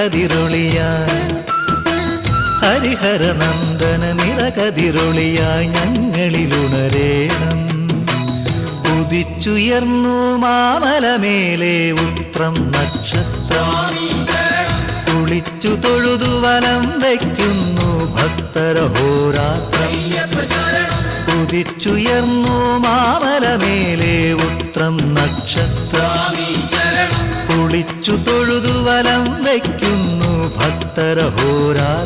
നിറകതിരൊളിയായി ഹരിഹരനന്ദന നിറകതിരൊളിയായി ഞങ്ങളിലുണരേണം. ഉദിച്ചുയർന്നു മാമലമേലെ ഉത്രം നക്ഷത്രം, കുളിച്ചു തൊഴുതു വലം വയ്ക്കുന്നു ഭക്തരഹോരാത്രം. ഉദിച്ചുയർന്നു മാമലമേലെ ഉത്രം നക്ഷത്രം, കുളിച്ചു തൊഴുതു വലം വയ്ക്കുന്നു ഭക്തരഹോരാത്രം.